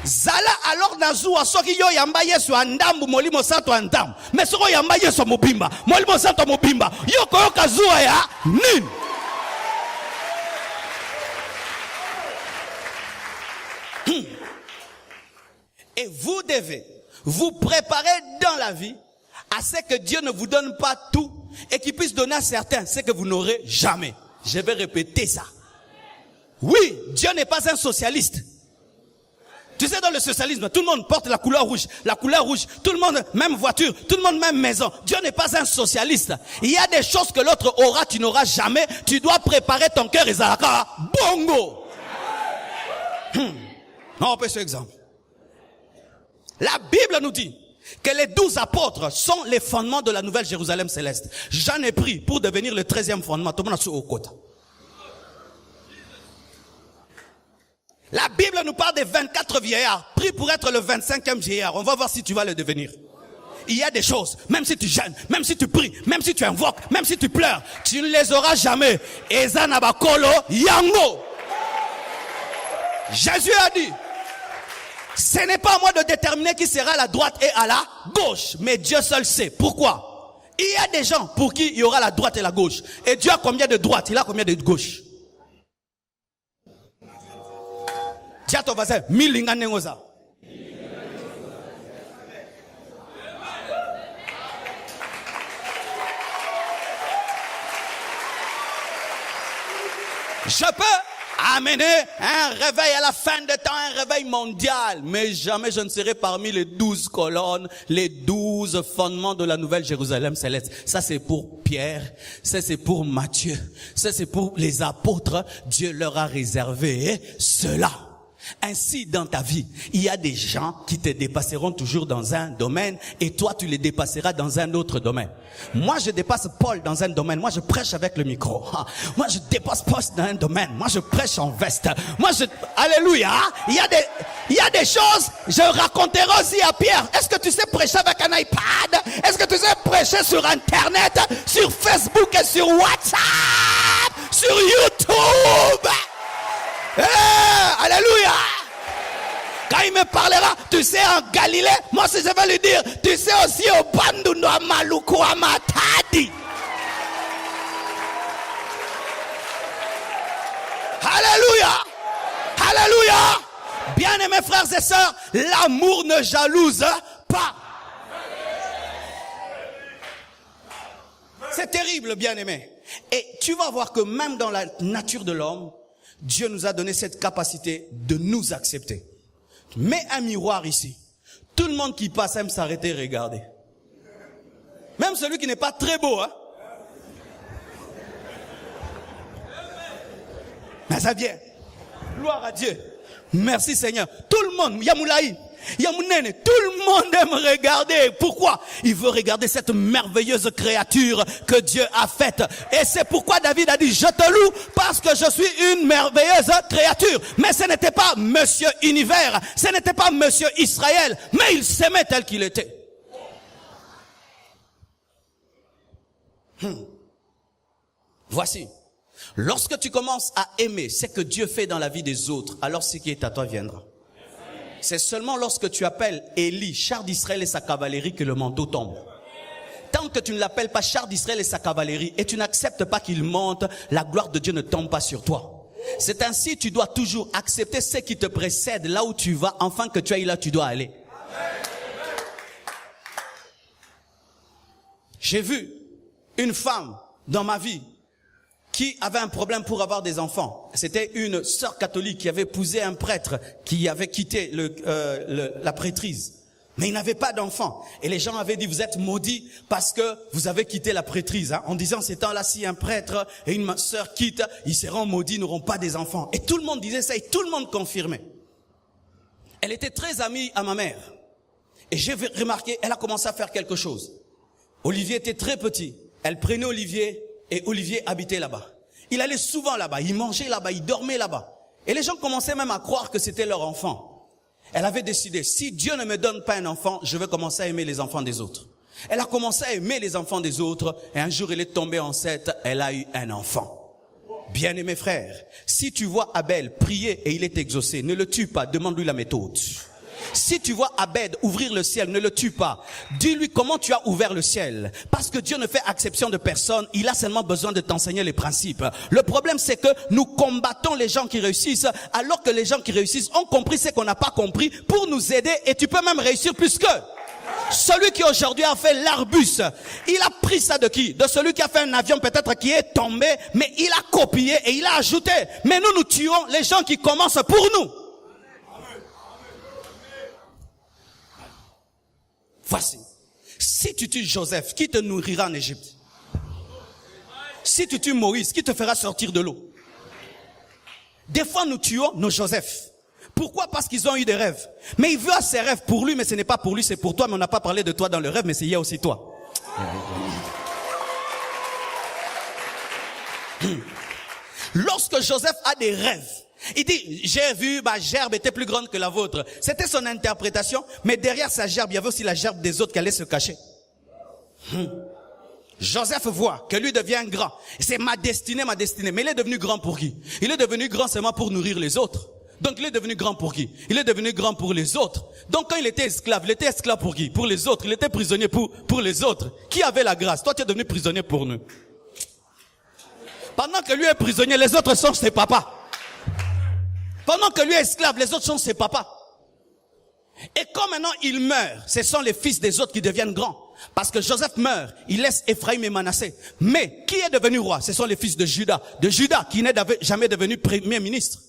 Zala alors nazua soki yo yamba Yesu andambu molimo santo andambu. Mais soko yamba Yesu mobimba, molimo santo mobimba. Yo koyoka zua ya nini? Et vous devez vous préparer dans la vie à ce que Dieu ne vous donne pas tout et qu'il puisse donner à certains ce que vous n'aurez jamais. Je vais répéter ça. Oui, Dieu n'est pas un socialiste. Tu sais, dans le socialisme, tout le monde porte la couleur rouge, tout le monde, même voiture, tout le monde, même maison. Dieu n'est pas un socialiste. Il y a des choses que l'autre aura, tu n'auras jamais. Tu dois préparer ton cœur et zalaka bongo. On peut ce exemple. La Bible nous dit que les 12 apôtres sont les fondements de la nouvelle Jérusalem céleste. J'en ai pris pour devenir le 13e fondement. La Bible nous parle des 24 vieillards, pris pour être le 25e vieillard. On va voir si tu vas le devenir. Il y a des choses, même si tu jeûnes, même si tu pries, même si tu invoques, même si tu pleures, tu ne les auras jamais. Eza nabakolo yango. Jésus a dit, ce n'est pas à moi de déterminer qui sera à la droite et à la gauche. Mais Dieu seul sait. Pourquoi? Il y a des gens pour qui il y aura la droite et la gauche. Et Dieu a combien de droite? Il a combien de gauche? Dis à ton voisin, milinga nengoza. Je peux amener un réveil à la fin de temps, un réveil mondial. Mais jamais je ne serai parmi les 12 colonnes, les 12 fondements de la nouvelle Jérusalem céleste. Ça c'est pour Pierre, ça c'est pour Matthieu, ça c'est pour les apôtres. Dieu leur a réservé cela. Ainsi, dans ta vie, il y a des gens qui te dépasseront toujours dans un domaine et toi, tu les dépasseras dans un autre domaine. Moi, je dépasse Paul dans un domaine. Moi, je prêche avec le micro. Moi, je dépasse Paul dans un domaine. Moi, je prêche en veste. Alléluia. Il y a des choses, je raconterai aussi à Pierre. Est-ce que tu sais prêcher avec un iPad? Est-ce que tu sais prêcher sur Internet, sur Facebook et sur WhatsApp, sur YouTube? Alléluia. Quand il me parlera, tu sais en Galilée, moi si je vais lui dire, tu sais aussi au Bandundu Amaluku Amatadi. Alléluia. Alléluia. Bien-aimés frères et sœurs, l'amour ne jalouse pas. C'est terrible, bien-aimés. Et tu vas voir que même dans la nature de l'homme, Dieu nous a donné cette capacité de nous accepter. Mets un miroir ici. Tout le monde qui passe aime s'arrêter et regarder. Même celui qui n'est pas très beau, hein. Mais ça vient. Gloire à Dieu. Merci Seigneur. Tout le monde, Yamoulaï, Yamounene, tout le monde aime regarder. Pourquoi? Il veut regarder cette merveilleuse créature que Dieu a faite. Et c'est pourquoi David a dit, je te loue parce que je suis une merveilleuse créature. Mais ce n'était pas Monsieur Univers, ce n'était pas Monsieur Israël, mais il s'aimait tel qu'il était. Voici. Lorsque tu commences à aimer ce que Dieu fait dans la vie des autres, alors ce qui est à toi viendra. C'est seulement lorsque tu appelles Élie, char d'Israël et sa cavalerie, que le manteau tombe. Tant que tu ne l'appelles pas char d'Israël et sa cavalerie et tu n'acceptes pas qu'il monte, la gloire de Dieu ne tombe pas sur toi. C'est ainsi, tu dois toujours accepter ce qui te précède là où tu vas, enfin que tu ailles là où tu dois aller. J'ai vu une femme dans ma vie qui avait un problème pour avoir des enfants. C'était une sœur catholique qui avait épousé un prêtre qui avait quitté la prêtrise. Mais il n'avait pas d'enfants. Et les gens avaient dit, vous êtes maudits parce que vous avez quitté la prêtrise. En disant, ces temps-là, si un prêtre et une sœur quittent, ils seront maudits, ils n'auront pas des enfants. Et tout le monde disait ça et tout le monde confirmait. Elle était très amie à ma mère. Et j'ai remarqué, elle a commencé à faire quelque chose. Olivier était très petit. Elle prenait Olivier et Olivier habitait là-bas. Il allait souvent là-bas, il mangeait là-bas, il dormait là-bas. Et les gens commençaient même à croire que c'était leur enfant. Elle avait décidé, si Dieu ne me donne pas un enfant, je vais commencer à aimer les enfants des autres. Elle a commencé à aimer les enfants des autres et un jour elle est tombée enceinte, elle a eu un enfant. Bien-aimé frère, si tu vois Abel prier et il est exaucé, ne le tue pas, demande-lui la méthode. Si tu vois Abed ouvrir le ciel, ne le tue pas. Dis-lui comment tu as ouvert le ciel. Parce que Dieu ne fait exception de personne. Il a seulement besoin de t'enseigner les principes. Le problème, c'est que nous combattons les gens qui réussissent, alors que les gens qui réussissent ont compris ce qu'on n'a pas compris pour nous aider. Et tu peux même réussir plus qu'eux. Celui qui aujourd'hui a fait l'Arbus, il a pris ça de qui? De celui qui a fait un avion peut-être qui est tombé, mais il a copié et il a ajouté. Mais nous tuons les gens qui commencent pour nous. Voici. Si tu tues Joseph, qui te nourrira en Égypte? Si tu tues Moïse, qui te fera sortir de l'eau? Des fois, nous tuons nos Joseph. Pourquoi? Parce qu'ils ont eu des rêves. Mais il veut ses rêves pour lui, mais ce n'est pas pour lui, c'est pour toi. Mais on n'a pas parlé de toi dans le rêve, mais c'est il y a aussi toi. Lorsque Joseph a des rêves, il dit, j'ai vu, ma gerbe était plus grande que la vôtre. C'était son interprétation, mais derrière sa gerbe, il y avait aussi la gerbe des autres qui allaient se cacher. Joseph voit que lui devient grand. C'est ma destinée. Mais il est devenu grand pour qui? Il est devenu grand seulement pour nourrir les autres. Donc il est devenu grand pour qui? Il est devenu grand pour les autres. Donc quand il était esclave pour qui? Pour les autres. Il était prisonnier pour les autres. Qui avait la grâce? Toi, tu es devenu prisonnier pour nous. Pendant que lui est prisonnier, les autres sont ses papas. Pendant que lui est esclave, les autres sont ses papas. Et quand maintenant il meurt, ce sont les fils des autres qui deviennent grands. Parce que Joseph meurt, il laisse Ephraïm et Manassé. Mais qui est devenu roi? Ce sont les fils de Juda. De Juda qui n'est jamais devenu premier ministre.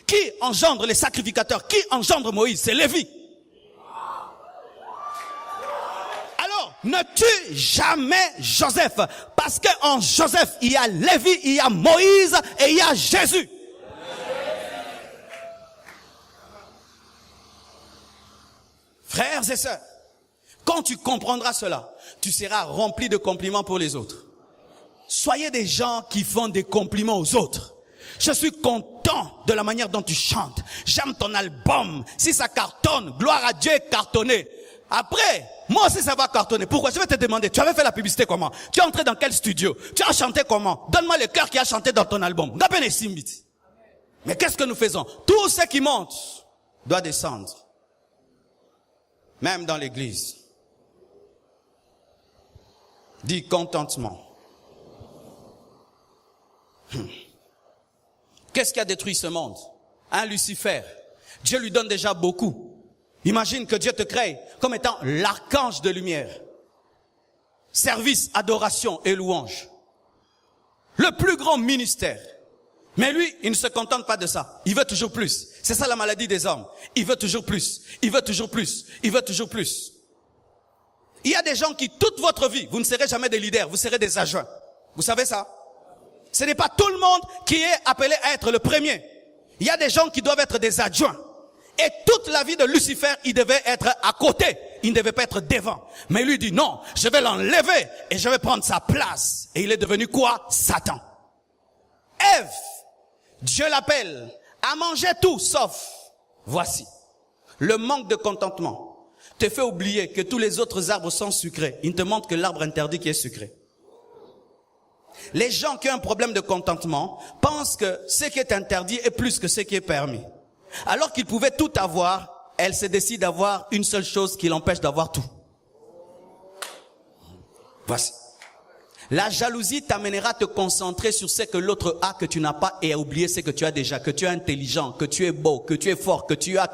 Qui engendre les sacrificateurs? Qui engendre Moïse? C'est Lévi. Alors, ne tue jamais Joseph. Parce qu'en Joseph, il y a Lévi, il y a Moïse et il y a Jésus. Frères et sœurs, quand tu comprendras cela, tu seras rempli de compliments pour les autres. Soyez des gens qui font des compliments aux autres. Je suis content de la manière dont tu chantes. J'aime ton album. Si ça cartonne, gloire à Dieu, cartonné. Après, moi aussi ça va cartonner. Pourquoi? Je vais te demander, tu avais fait la publicité comment? Tu es entré dans quel studio? Tu as chanté comment? Donne-moi le cœur qui a chanté dans ton album. Mais qu'est-ce que nous faisons? Tout ce qui monte doit descendre. Même dans l'église. Dis contentement. Qu'est-ce qui a détruit ce monde? Un Lucifer. Dieu lui donne déjà beaucoup. Imagine que Dieu te crée comme étant l'archange de lumière. Service, adoration et louange. Le plus grand ministère. Mais lui, il ne se contente pas de ça. Il veut toujours plus. C'est ça la maladie des hommes. Il veut toujours plus. Il veut toujours plus. Il veut toujours plus. Il y a des gens qui, toute votre vie, vous ne serez jamais des leaders, vous serez des adjoints. Vous savez ça? Ce n'est pas tout le monde qui est appelé à être le premier. Il y a des gens qui doivent être des adjoints. Et toute la vie de Lucifer, il devait être à côté. Il ne devait pas être devant. Mais lui dit non, je vais l'enlever et je vais prendre sa place. Et il est devenu quoi? Satan. Ève, Dieu l'appelle à manger tout sauf. Voici. Le manque de contentement te fait oublier que tous les autres arbres sont sucrés. Il ne te montre que l'arbre interdit qui est sucré. Les gens qui ont un problème de contentement pensent que ce qui est interdit est plus que ce qui est permis. Alors qu'ils pouvaient tout avoir, elle se décide d'avoir une seule chose qui l'empêche d'avoir tout. Voici. La jalousie t'amènera à te concentrer sur ce que l'autre a que tu n'as pas et à oublier ce que tu as déjà, que tu es intelligent, que tu es beau, que tu es fort, que tu as,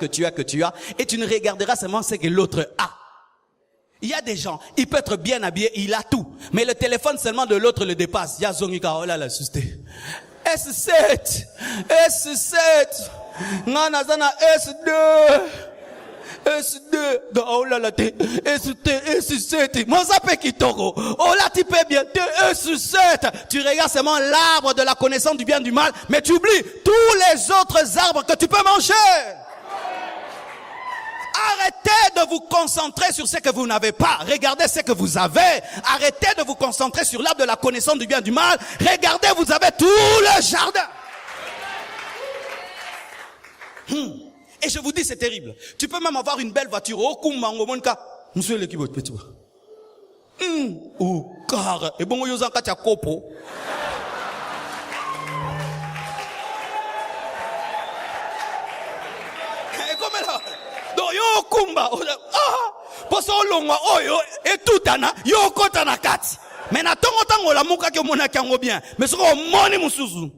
et tu ne regarderas seulement ce que l'autre a. Il y a des gens, il peut être bien habillé, il a tout, mais le téléphone seulement de l'autre le dépasse. Il y a Zongika, oh là là, S7, S7, Nanazana S2, S2, oh là là, S7, mon sapé qui toro, oh là tu peux bien, S7, tu regardes seulement l'arbre de la connaissance du bien et du mal, mais tu oublies tous les autres arbres que tu peux manger. Arrêtez de vous concentrer sur ce que vous n'avez pas. Regardez ce que vous avez. Arrêtez de vous concentrer sur l'arbre de la connaissance du bien et du mal. Regardez, vous avez tout le jardin. Et je vous dis, c'est terrible. Tu peux même avoir une belle voiture. Monsieur l'équipe, petit. Oh, car. Et bon, vous avez un copo. Yo kumba poso longwa oyo et tout ana yo kota na kati mais na tongo tango la muka ke mona kango bien mais soko moni musuzu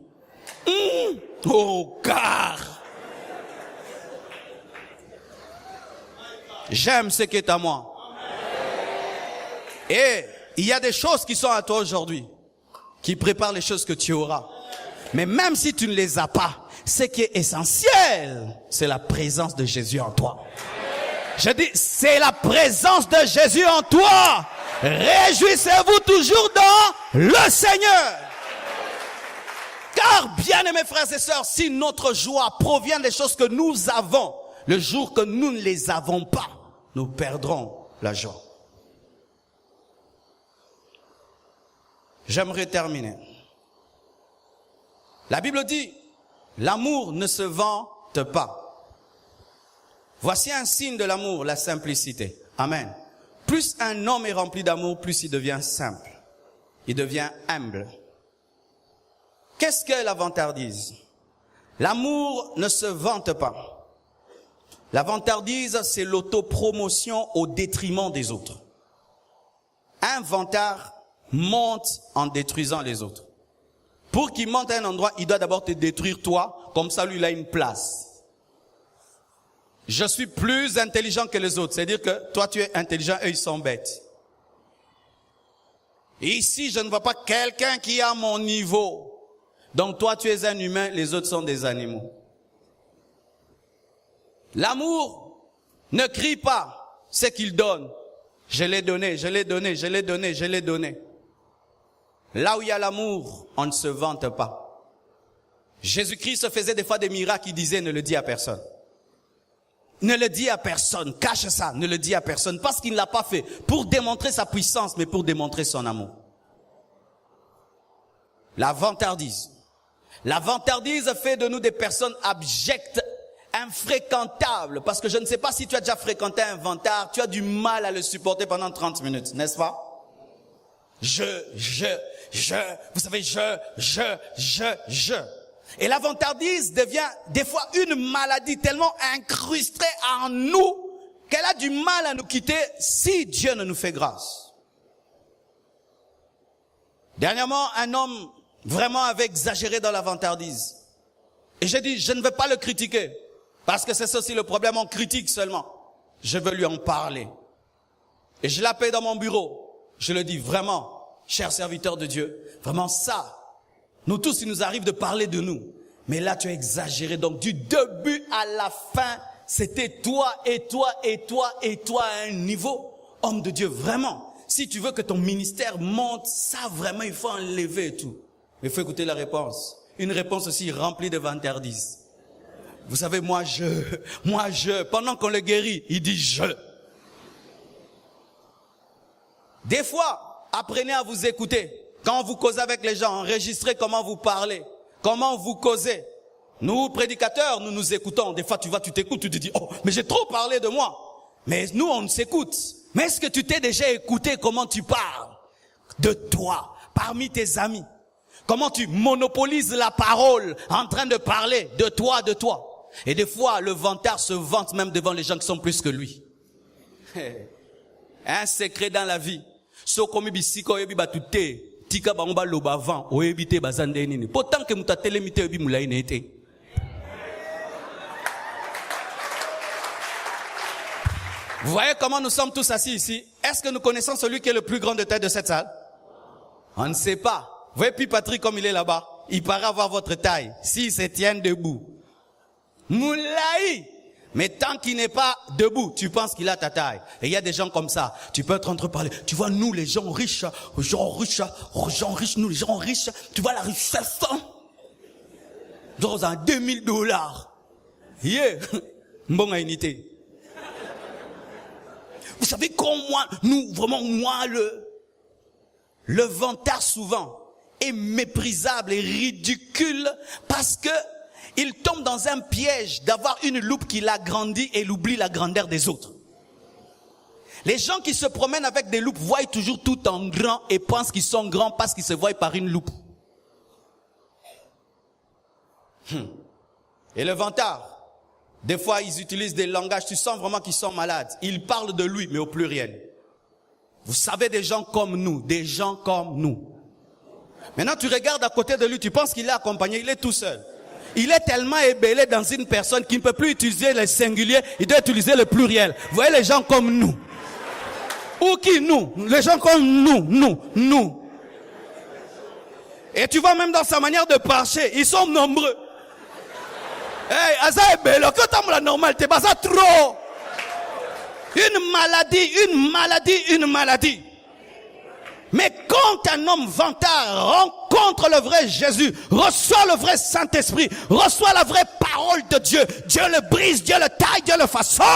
oh car j'aime ce qui est à moi. Et il y a des choses qui sont à toi aujourd'hui qui préparent les choses que tu auras, mais même si tu ne les as pas, ce qui est essentiel, c'est la présence de Jésus en toi. Je dis, c'est la présence de Jésus en toi. Réjouissez-vous toujours dans le Seigneur. Car, bien-aimés frères et sœurs, si notre joie provient des choses que nous avons, le jour que nous ne les avons pas, nous perdrons la joie. J'aimerais terminer. La Bible dit, l'amour ne se vante pas. Voici un signe de l'amour, la simplicité. Amen. Plus un homme est rempli d'amour, plus il devient simple. Il devient humble. Qu'est-ce que la vantardise? L'amour ne se vante pas. La vantardise, c'est l'autopromotion au détriment des autres. Un vantard monte en détruisant les autres. Pour qu'il monte à un endroit, il doit d'abord te détruire toi, comme ça lui il a une place. Je suis plus intelligent que les autres, c'est-à-dire que toi tu es intelligent, eux ils sont bêtes. Et ici je ne vois pas quelqu'un qui est à mon niveau. Donc toi tu es un humain, les autres sont des animaux. L'amour ne crie pas ce qu'il donne. Je l'ai donné, je l'ai donné, je l'ai donné, je l'ai donné. Là où il y a l'amour, on ne se vante pas. Jésus-Christ faisait des fois des miracles, il disait ne le dis à personne. Ne le dis à personne, cache ça, ne le dis à personne, parce qu'il ne l'a pas fait pour démontrer sa puissance, mais pour démontrer son amour. La vantardise. La vantardise fait de nous des personnes abjectes, infréquentables, parce que je ne sais pas si tu as déjà fréquenté un vantard, tu as du mal à le supporter pendant 30 minutes, n'est-ce pas? Vous savez, Et la vantardise devient des fois une maladie tellement incrustée en nous qu'elle a du mal à nous quitter si Dieu ne nous fait grâce. Dernièrement, un homme vraiment avait exagéré dans la vantardise. Et j'ai dit, je ne veux pas le critiquer, parce que c'est ça aussi le problème, on critique seulement. Je veux lui en parler. Et je l'appelle dans mon bureau. Je le dis vraiment, cher serviteur de Dieu, vraiment ça, nous tous, il nous arrive de parler de nous. Mais là, tu as exagéré. Donc, du début à la fin, c'était toi et toi et toi et toi à un niveau. Homme de Dieu, vraiment. Si tu veux que ton ministère monte, ça vraiment, il faut enlever et tout. Mais il faut écouter la réponse. Une réponse aussi remplie de vantardises. Vous savez, moi je, pendant qu'on le guérit, il dit je. Des fois, apprenez à vous écouter. Quand vous causez avec les gens, enregistrez comment vous parlez, comment vous causez. Nous, prédicateurs, nous nous écoutons. Des fois, tu t'écoutes, tu te dis, oh, mais j'ai trop parlé de moi. Mais nous, on s'écoute. Mais est-ce que tu t'es déjà écouté comment tu parles de toi, parmi tes amis? Comment tu monopolises la parole en train de parler de toi, de toi? Et des fois, le vantard se vante même devant les gens qui sont plus que lui. Un secret dans la vie. Tika bango loba van oyebite bazande nini pourtant que mutatele mite obi mulai nete. Vous voyez comment nous sommes tous assis ici? Est-ce que nous connaissons celui qui est le plus grand de tête de cette salle? On ne sait pas. Vous voyez puis Patrick comme il est là-bas, il paraît avoir votre taille, s'ils se tiennent debout. Moulaï! Mais tant qu'il n'est pas debout, tu penses qu'il a ta taille. Et il y a des gens comme ça. Tu peux être en train de parler. Tu vois, nous, les gens riches, nous, les gens riches, tu vois la richesse. Genre, à $2000. Yeah! Bon à unité. Vous savez comment moi, le vantard souvent est méprisable et ridicule parce que il tombe dans un piège d'avoir une loupe qui l'agrandit et il oublie la grandeur des autres. Les gens qui se promènent avec des loupes voient toujours tout en grand et pensent qu'ils sont grands parce qu'ils se voient par une loupe. Et le vantard, des fois ils utilisent des langages, tu sens vraiment qu'ils sont malades. Ils parlent de lui mais au pluriel. Vous savez, des gens comme nous, Maintenant tu regardes à côté de lui, tu penses qu'il est accompagné, il est tout seul. Il est tellement ébélé dans une personne qu'il ne peut plus utiliser le singulier, il doit utiliser le pluriel. Vous voyez les gens comme nous. Ou qui nous? Les gens comme nous. Et tu vois même dans sa manière de marcher, ils sont nombreux. Hey, Aza ébélé, que t'as la normalité, bah ça trop. Une maladie. Mais quand un homme vantard rencontre le vrai Jésus, reçoit le vrai Saint-Esprit, reçoit la vraie parole de Dieu, Dieu le brise, Dieu le taille, Dieu le façonne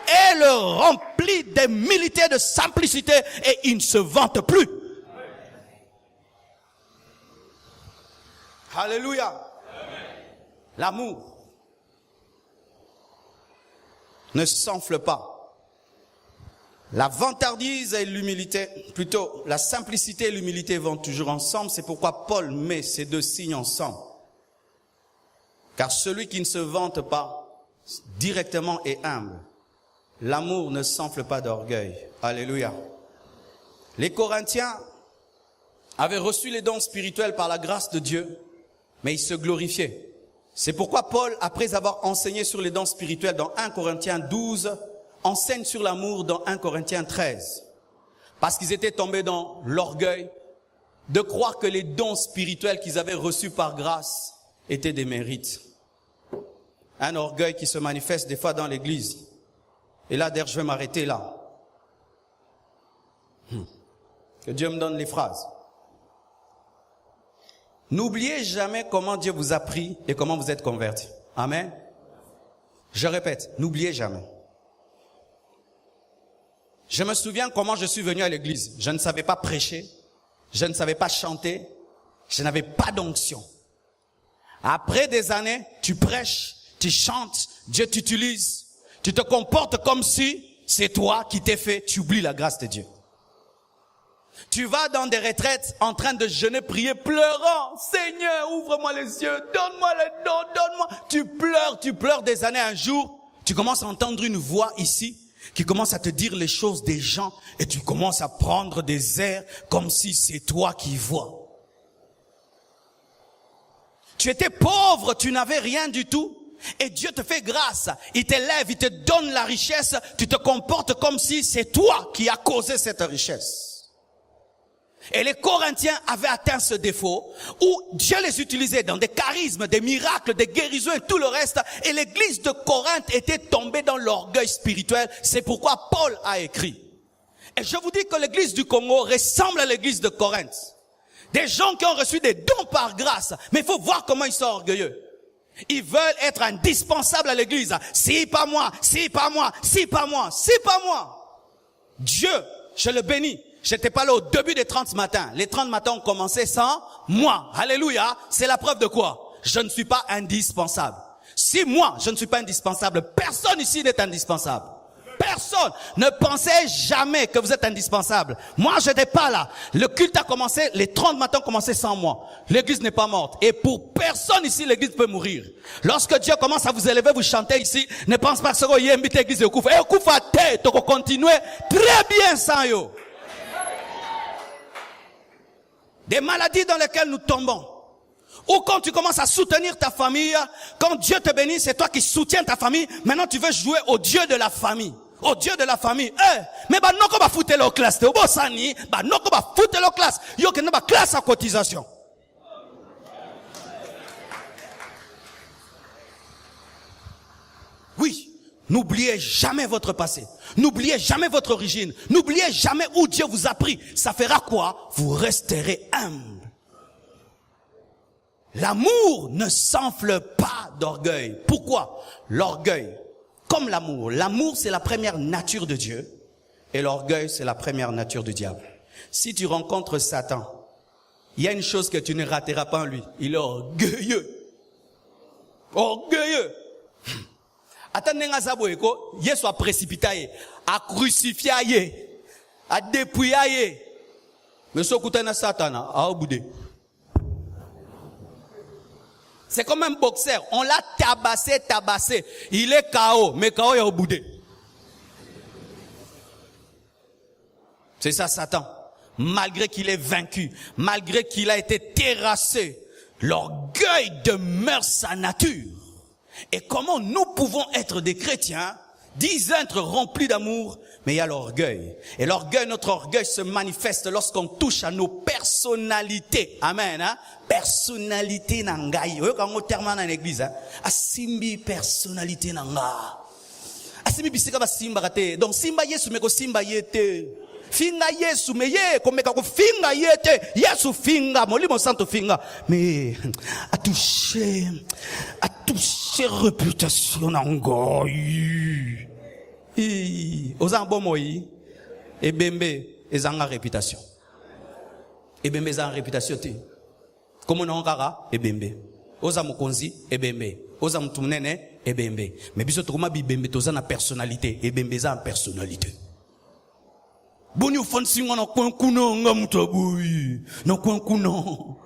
et le remplit d'humilité, de simplicité et il ne se vante plus. Alléluia. L'amour ne s'enfle pas. La vantardise et l'humilité, plutôt la simplicité et l'humilité vont toujours ensemble. C'est pourquoi Paul met ces deux signes ensemble. Car celui qui ne se vante pas directement est humble. L'amour ne s'enfle pas d'orgueil. Alléluia. Les Corinthiens avaient reçu les dons spirituels par la grâce de Dieu, mais ils se glorifiaient. C'est pourquoi Paul, après avoir enseigné sur les dons spirituels dans 1 Corinthiens 12, enseigne sur l'amour dans 1 Corinthiens 13. Parce qu'ils étaient tombés dans l'orgueil de croire que les dons spirituels qu'ils avaient reçus par grâce étaient des mérites. Un orgueil qui se manifeste des fois dans l'église. Et là, d'ailleurs, je vais m'arrêter là. Que Dieu me donne les phrases. N'oubliez jamais comment Dieu vous a pris et comment vous êtes convertis. Amen. Je répète, n'oubliez jamais. Je me souviens comment je suis venu à l'église. Je ne savais pas prêcher, je ne savais pas chanter, je n'avais pas d'onction. Après des années, tu prêches, tu chantes, Dieu t'utilise, tu te comportes comme si c'est toi qui t'es fait, tu oublies la grâce de Dieu. Tu vas dans des retraites en train de jeûner, prier, pleurant. Seigneur, ouvre-moi les yeux, donne-moi les dons, donne-moi. Tu pleures des années. Un jour, tu commences à entendre une voix ici qui commence à te dire les choses des gens et tu commences à prendre des airs comme si c'est toi qui vois. Tu étais pauvre, tu n'avais rien du tout et Dieu te fait grâce. Il t'élève, il te donne la richesse. Tu te comportes comme si c'est toi qui as causé cette richesse. Et les Corinthiens avaient atteint ce défaut où Dieu les utilisait dans des charismes, des miracles, des guérisons et tout le reste. Et l'église de Corinthe était tombée dans l'orgueil spirituel. C'est pourquoi Paul a écrit. Et je vous dis que l'église du Congo ressemble à l'église de Corinthe. Des gens qui ont reçu des dons par grâce. Mais il faut voir comment ils sont orgueilleux. Ils veulent être indispensables à l'église. Si pas moi, si pas moi, si pas moi, si pas moi. Dieu, je le bénis. J'étais pas là au début des 30 matins. Les 30 matins ont commencé sans moi. Alléluia. C'est la preuve de quoi? Je ne suis pas indispensable. Si moi, je ne suis pas indispensable, personne ici n'est indispensable. Personne. Ne pensez jamais que vous êtes indispensable. Moi, je n'étais pas là. Le culte a commencé, les 30 matins ont commencé sans moi. L'église n'est pas morte. Et pour personne ici, l'église peut mourir. Lorsque Dieu commence à vous élever, vous chantez ici, ne pense pas que vous y invité l'église au Koufa. Et au Koufa, tu peux continuer très bien sans yo. Des maladies dans lesquelles nous tombons. Ou quand tu commences à soutenir ta famille, quand Dieu te bénit, c'est toi qui soutiens ta famille. Maintenant, tu veux jouer au Dieu de la famille. Au Dieu de la famille. Mais bah non qu'on va foutre la classe. Au Bossani, bah non qu'on va foutre la classe. Yo que n'a pas classe à cotisation. N'oubliez jamais votre passé. N'oubliez jamais votre origine. N'oubliez jamais où Dieu vous a pris. Ça fera quoi? Vous resterez humble. L'amour ne s'enfle pas d'orgueil. Pourquoi? L'orgueil, comme l'amour c'est la première nature de Dieu et l'orgueil c'est la première nature du diable. Si tu rencontres Satan, il y a une chose que tu ne rateras pas en lui. Il est orgueilleux. Orgueilleux. Attendez, Yesu a précipité, a crucifié, a dépouillé. Mais ce côté de Satan a boudé. C'est comme un boxeur, on l'a tabassé. Il est KO, mais KO est au boudé. C'est ça Satan. Malgré qu'il est vaincu, malgré qu'il a été terrassé, l'orgueil demeure sa nature. Et comment nous pouvons être des chrétiens, disent être remplis d'amour, mais il y a l'orgueil. Et l'orgueil, notre orgueil se manifeste lorsqu'on touche à nos personnalités. Amen. Hein? Personnalité nangai. Quand on termine dans l'église, hein? Asimbi personnalité nanga. Asimbi bisika ba simba kate. Donc simba Yesu meko simba yete. Finga Yesu meye komeka ko finga yete. Yesu finga molimo santo finga. Mais a touché réputation nangai. Oza bomoyi ebembe ezanga réputation. Ebembe ezanga réputation te. Comme on kaka ebembe. Oza mokonzi ebembe. Oza mutunene ebembe. Mais biso tokoma bibembe toza na personnalité. Ebembe za personnalité. Boni ufansi ngona kwenkuno nga mutaboyi. Na kwenkuno.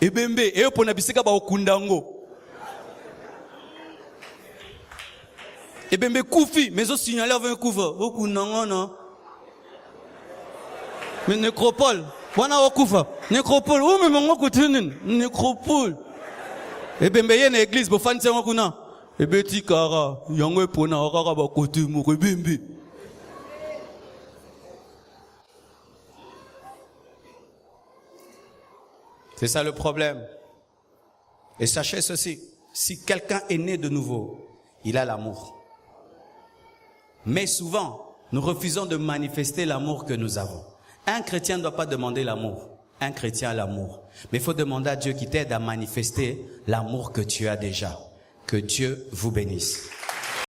Ebembe eyo na bisika ba okundango. Ebembe koufi, mais au signaler avec un couvre. Okunangana. Mais nécropole. Wana okufa. Nécropole. Oh mais mon kotinen. Nécropole. Ebembe yene église bo fanse ngokuna. Ebeti kara. Yango epona okara ba kote mo ebembe. C'est ça le problème. Et sachez ceci, si quelqu'un est né de nouveau, il a l'amour. Mais souvent, nous refusons de manifester l'amour que nous avons. Un chrétien ne doit pas demander l'amour. Un chrétien a l'amour. Mais il faut demander à Dieu qui t'aide à manifester l'amour que tu as déjà. Que Dieu vous bénisse.